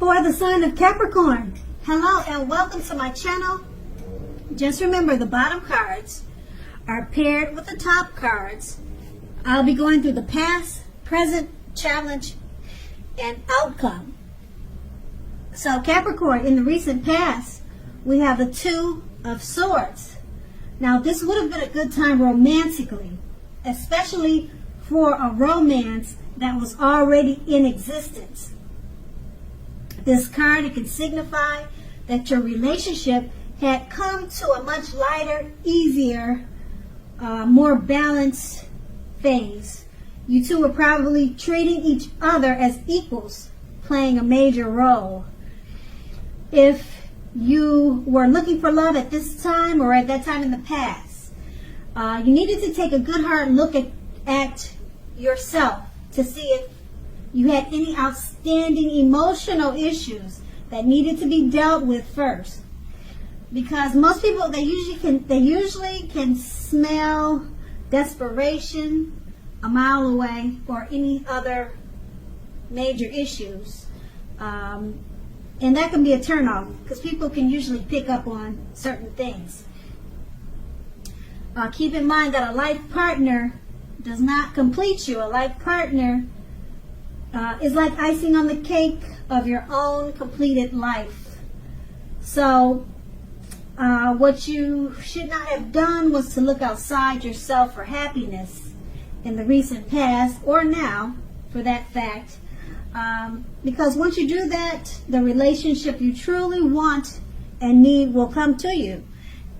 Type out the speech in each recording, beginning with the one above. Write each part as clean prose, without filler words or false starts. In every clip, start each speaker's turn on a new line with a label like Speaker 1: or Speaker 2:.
Speaker 1: For the sign of Capricorn, hello and welcome to my channel. Just remember, the bottom cards are paired with the top cards. I'll be going through the past, present, challenge, and outcome. So Capricorn, in the recent past, we have the Two of Swords. Now this would have been a good time romantically, especially for a romance that was already in existence. This card, it can signify that your relationship had come to a much lighter, easier, more balanced phase. You two were probably treating each other as equals, playing a major role. If you were looking for love at this time or at that time in the past, you needed to take a good hard look at yourself to see if you had any outstanding emotional issues that needed to be dealt with first. Because most people, they usually can smell desperation a mile away or any other major issues. And that can be a turnoff because people can usually pick up on certain things. Keep in mind that a life partner does not complete you. A life partner is like icing on the cake of your own completed life. So what you should not have done was to look outside yourself for happiness in the recent past, or now for that fact, because once you do that, the relationship you truly want and need will come to you.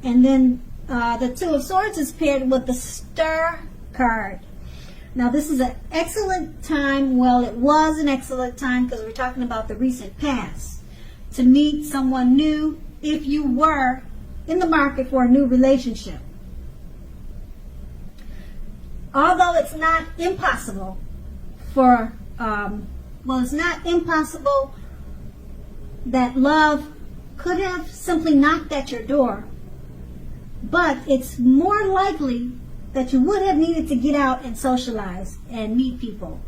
Speaker 1: And then the Two of Swords is paired with the Star card. Now this is an excellent time, well it was an excellent time because we're talking about the recent past, to meet someone new if you were in the market for a new relationship. Although it's not impossible it's not impossible that love could have simply knocked at your door, but it's more likely that you would have needed to get out and socialize and meet people.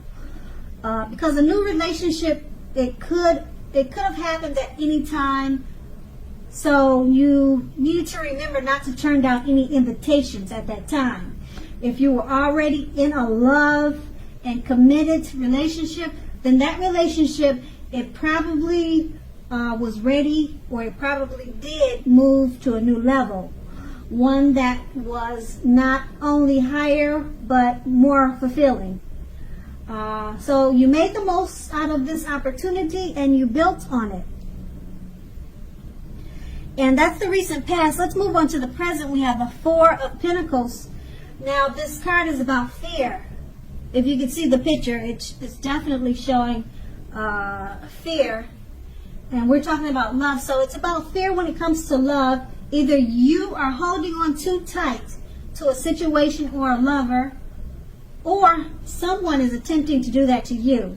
Speaker 1: Because a new relationship, it could have happened at any time. So you needed to remember not to turn down any invitations at that time. If you were already in a love and committed relationship, then that relationship, it probably was ready, or it probably did move to a new level. One that was not only higher, but more fulfilling. So you made the most out of this opportunity and you built on it. And that's the recent past. Let's move on to the present. We have the Four of Pentacles. Now this card is about fear. If you can see the picture, it's definitely showing fear. And we're talking about love. So it's about fear when it comes to love. Either you are holding on too tight to a situation or a lover, or someone is attempting to do that to you.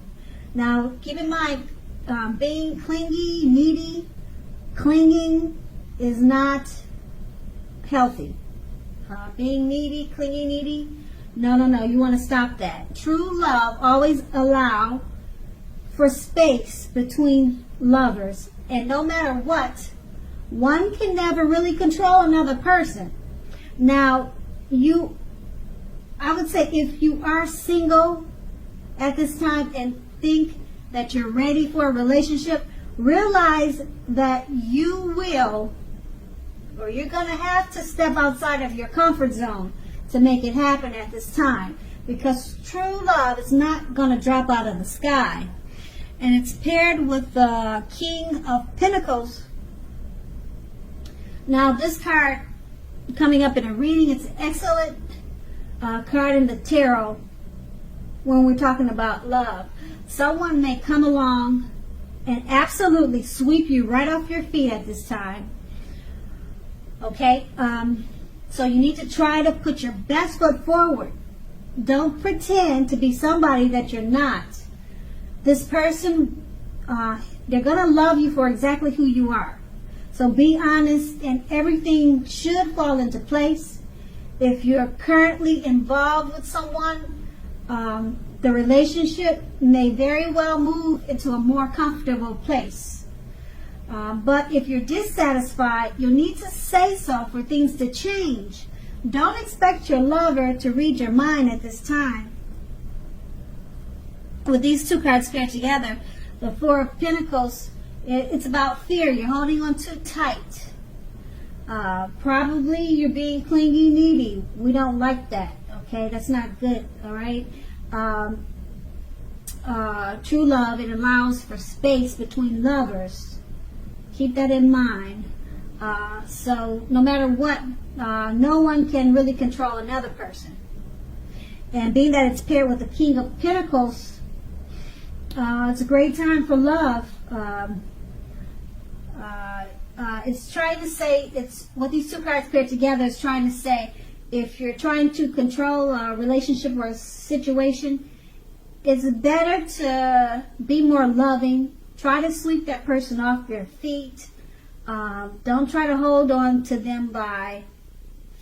Speaker 1: Now, keep in mind, being clingy, needy, clinging is not healthy. Being needy, clingy, needy, no, you want to stop that. True love always allows for space between lovers, and no matter what, one can never really control another person. Now, I would say if you are single at this time and think that you're ready for a relationship, realize that you're going to have to step outside of your comfort zone to make it happen at this time. Because true love is not going to drop out of the sky. And it's paired with the King of Pentacles. Now this card coming up in a reading, it's an excellent card in the tarot when we're talking about love. Someone may come along and absolutely sweep you right off your feet at this time. Okay? So you need to try to put your best foot forward. Don't pretend to be somebody that you're not. This person, they're going to love you for exactly who you are. So be honest, and everything should fall into place. If you're currently involved with someone, The relationship may very well move into a more comfortable place. But if you're dissatisfied, you'll need to say so for things to change. Don't expect your lover to read your mind at this time. With these two cards paired together, the Four of Pentacles, it's about fear. You're holding on too tight. Probably you're being clingy, needy. We don't like that. Okay, that's not good. All right. True love, it allows for space between lovers. Keep that in mind. So no matter what, no one can really control another person. And being that it's paired with the King of Pentacles, it's a great time for love. It's trying to say, it's what these two cards paired together is trying to say, if you're trying to control a relationship or a situation, it's better to be more loving. Try to sweep that person off your feet. Don't try to hold on to them by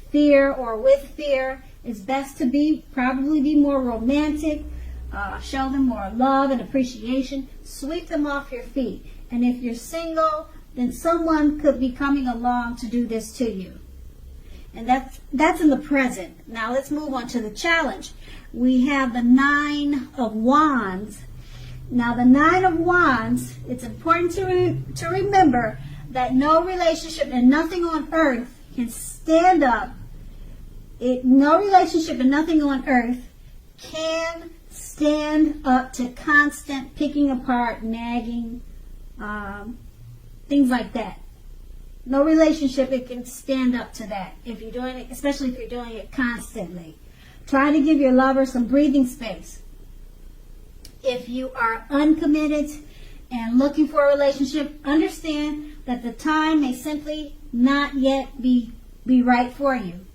Speaker 1: fear or with fear. It's best to probably be more romantic. Show them more love and appreciation. Sweep them off your feet. And if you're single, then someone could be coming along to do this to you. And that's in the present. Now let's move on to the challenge. We have the Nine of Wands. Now the Nine of Wands, it's important to remember that no relationship and nothing on earth can stand up. No relationship and nothing on earth can stand up to constant picking apart, nagging, things like that. No relationship, it can stand up to that if you're doing it, especially if you're doing it constantly. Try to give your lover some breathing space. If you are uncommitted and looking for a relationship, understand that the time may simply not yet be right for you.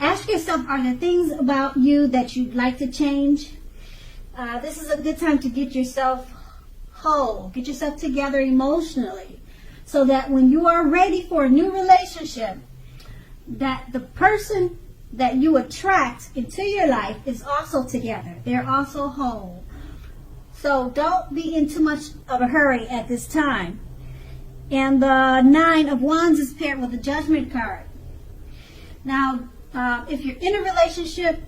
Speaker 1: Ask yourself, are there things about you that you'd like to change? This is a good time to get yourself whole, get yourself together emotionally, so that when you are ready for a new relationship, that the person that you attract into your life is also together. They're also whole. So don't be in too much of a hurry at this time. And the Nine of Wands is paired with the Judgment card. Now, if you're in a relationship,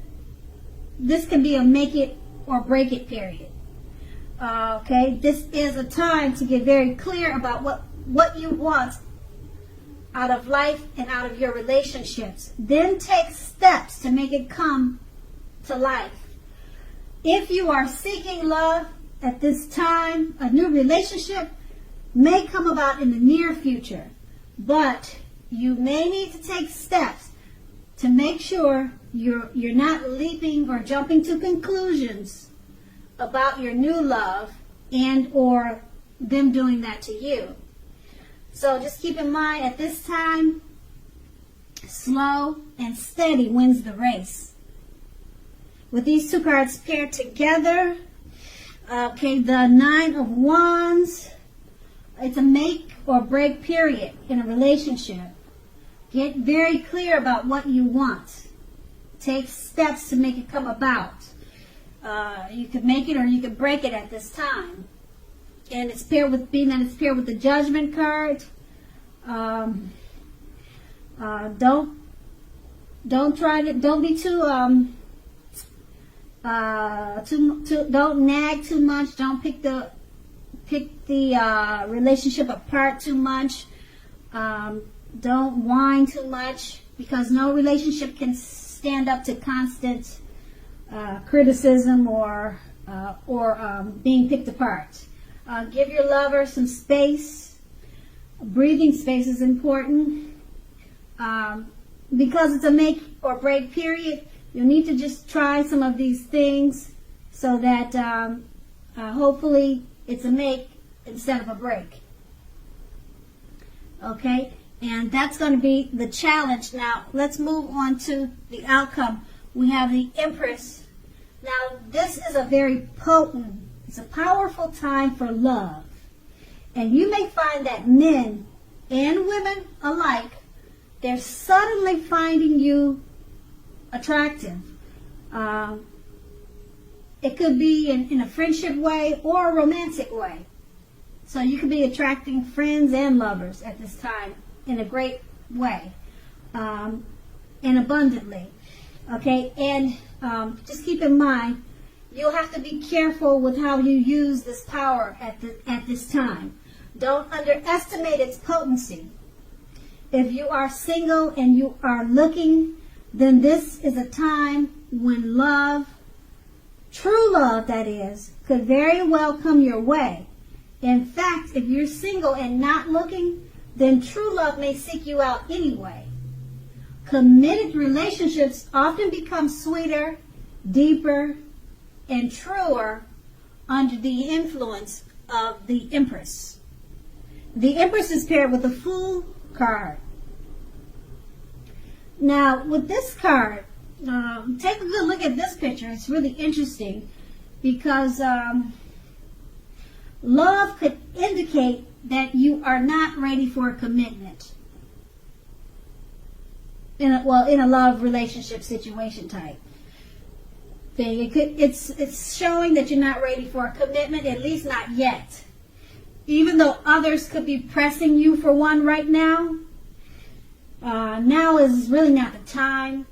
Speaker 1: this can be a make it or break it period. Okay, this is a time to get very clear about what you want out of life and out of your relationships. Then take steps to make it come to life. If you are seeking love at this time, a new relationship may come about in the near future, but you may need to take steps to make sure you're not leaping or jumping to conclusions about your new love and or them doing that to you. So just keep in mind, at this time, slow and steady wins the race. With these two cards paired together, okay, the Nine of Wands, it's a make or break period in a relationship. Get very clear about what you want. Take steps to make it come about. You could make it or you could break it at this time. And it's paired with, being that it's paired with the Judgment card. Don't be don't nag too much. Don't pick the relationship apart too much. Don't whine too much, because no relationship can stand up to constant criticism or being picked apart. Give your lover some space. Breathing space is important. Because it's a make or break period, you'll need to just try some of these things so that hopefully it's a make instead of a break. Okay? And that's going to be the challenge. Now, let's move on to the outcome. We have the Empress. Now, this is a very potent, it's a powerful time for love. And you may find that men and women alike, they're suddenly finding you attractive. It could be in a friendship way or a romantic way. So you could be attracting friends and lovers at this time in a great way, and abundantly. Okay, and just keep in mind, you'll have to be careful with how you use this power at this time. Don't underestimate its potency. If you are single and you are looking, then this is a time when love, true love that is, could very well come your way. In fact, if you're single and not looking, then true love may seek you out anyway. Committed relationships often become sweeter, deeper, and truer under the influence of the Empress. The Empress is paired with the Fool card. Now, with this card, take a good look at this picture. It's really interesting because love could indicate that you are not ready for a commitment. In a love relationship situation type thing. It's showing that you're not ready for a commitment, at least not yet. Even though others could be pressing you for one right now, now is really not the time.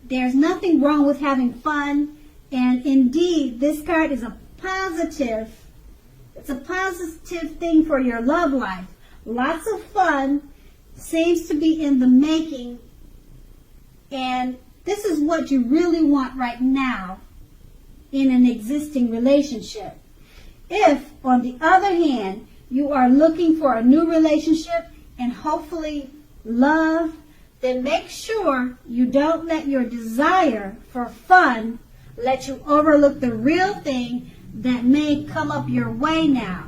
Speaker 1: There's nothing wrong with having fun, and indeed, this card is a positive. It's a positive thing for your love life. Lots of fun seems to be in the making, and this is what you really want right now in an existing relationship. If, on the other hand, you are looking for a new relationship and hopefully love, then make sure you don't let your desire for fun let you overlook the real thing that may come up your way now.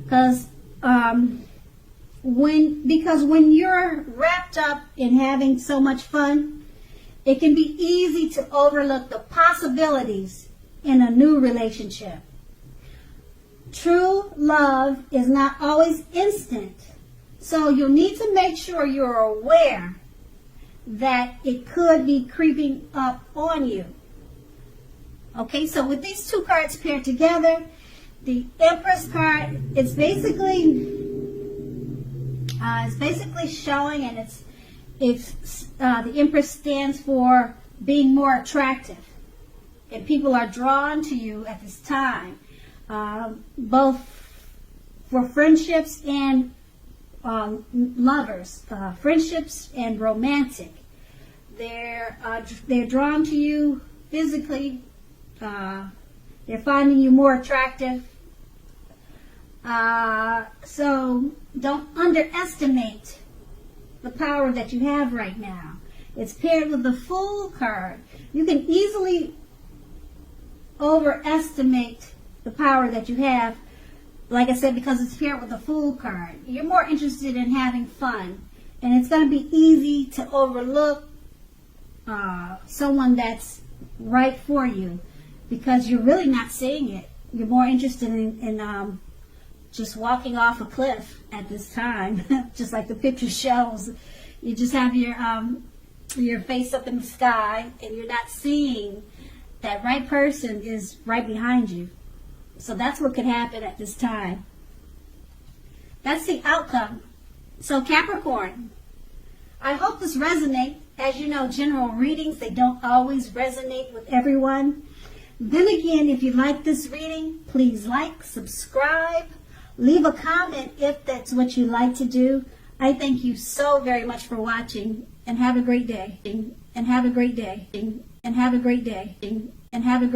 Speaker 1: Because when you're wrapped up in having so much fun, it can be easy to overlook the possibilities in a new relationship. True love is not always instant, so you'll need to make sure you're aware that it could be creeping up on you. Okay, so with these two cards paired together, the Empress card, it's basically showing, and it's the Empress stands for being more attractive, and people are drawn to you at this time, both for friendships and lovers, friendships and romantic. They're drawn to you physically. They're finding you more attractive. So don't underestimate the power that you have right now. It's paired with the Fool card. You can easily overestimate the power that you have, like I said, because it's paired with the Fool card. You're more interested in having fun, and it's going to be easy to overlook someone that's right for you because you're really not seeing it. You're more interested in just walking off a cliff at this time, just like the picture shows. You just have your face up in the sky, and you're not seeing that right person is right behind you. So that's what could happen at this time. That's the outcome. So Capricorn, I hope this resonates. As you know, general readings, they don't always resonate with everyone. Then again, if you like this reading, please like, subscribe, leave a comment if that's what you like to do. I thank you so very much for watching, and have a great day. And have a great day. And have a great day. And have a great